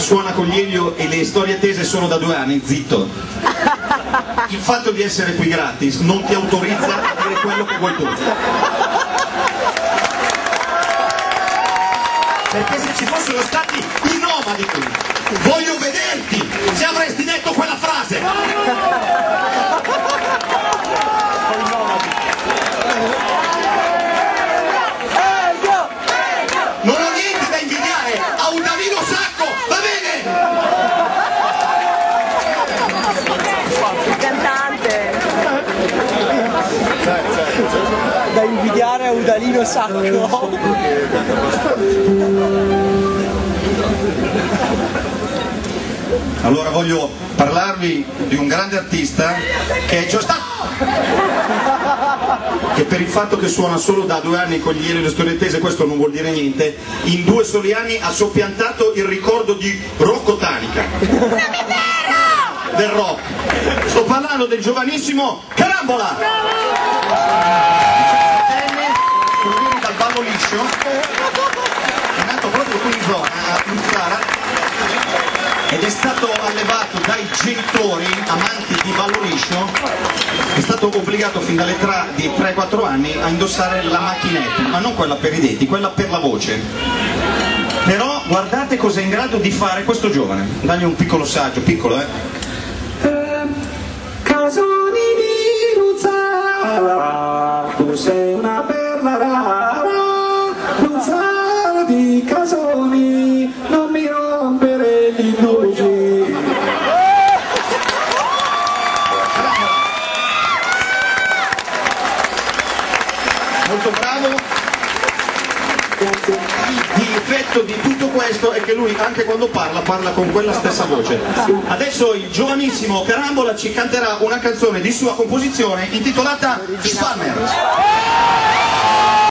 suona con gli Elio e le storie tese sono da 2 anni, zitto. Il fatto di essere qui gratis non ti autorizza a dire quello che vuoi tu. Perché se ci fossero stati i nomadi qui, voglio vederti se avresti detto quella frase. Non ho niente da invidiare a un Danilo Sacco, va bene? Cantante. Da invidiare a un Danilo Sacco. Allora voglio parlarvi di un grande artista che è che per il fatto che suona solo da 2 anni con gli Elio e le storie tese, questo non vuol dire niente, in 2 soli anni ha soppiantato il ricordo di Rocco Tanica. Non è vero! Del rock. Sto parlando del giovanissimo Carambola! Proviene dal ballo liscio, è nato proprio qui in zona, a Uzzara, ed è stato allevato dai genitori amanti di ballo liscio. È stato obbligato fin dall'età di 3-4 anni a indossare la macchinetta, ma non quella per i denti, quella per la voce. Però guardate cosa è in grado di fare questo giovane. Dagli un piccolo saggio, piccolo Casoni di Luzzara, tu sei una perla rara, Luzzara di Casoni, non mi rompere gli indugi. Molto bravo. Il difetto di tutto questo è che lui anche quando parla con quella stessa voce. Adesso il giovanissimo Carambola ci canterà una canzone di sua composizione intitolata Spammer.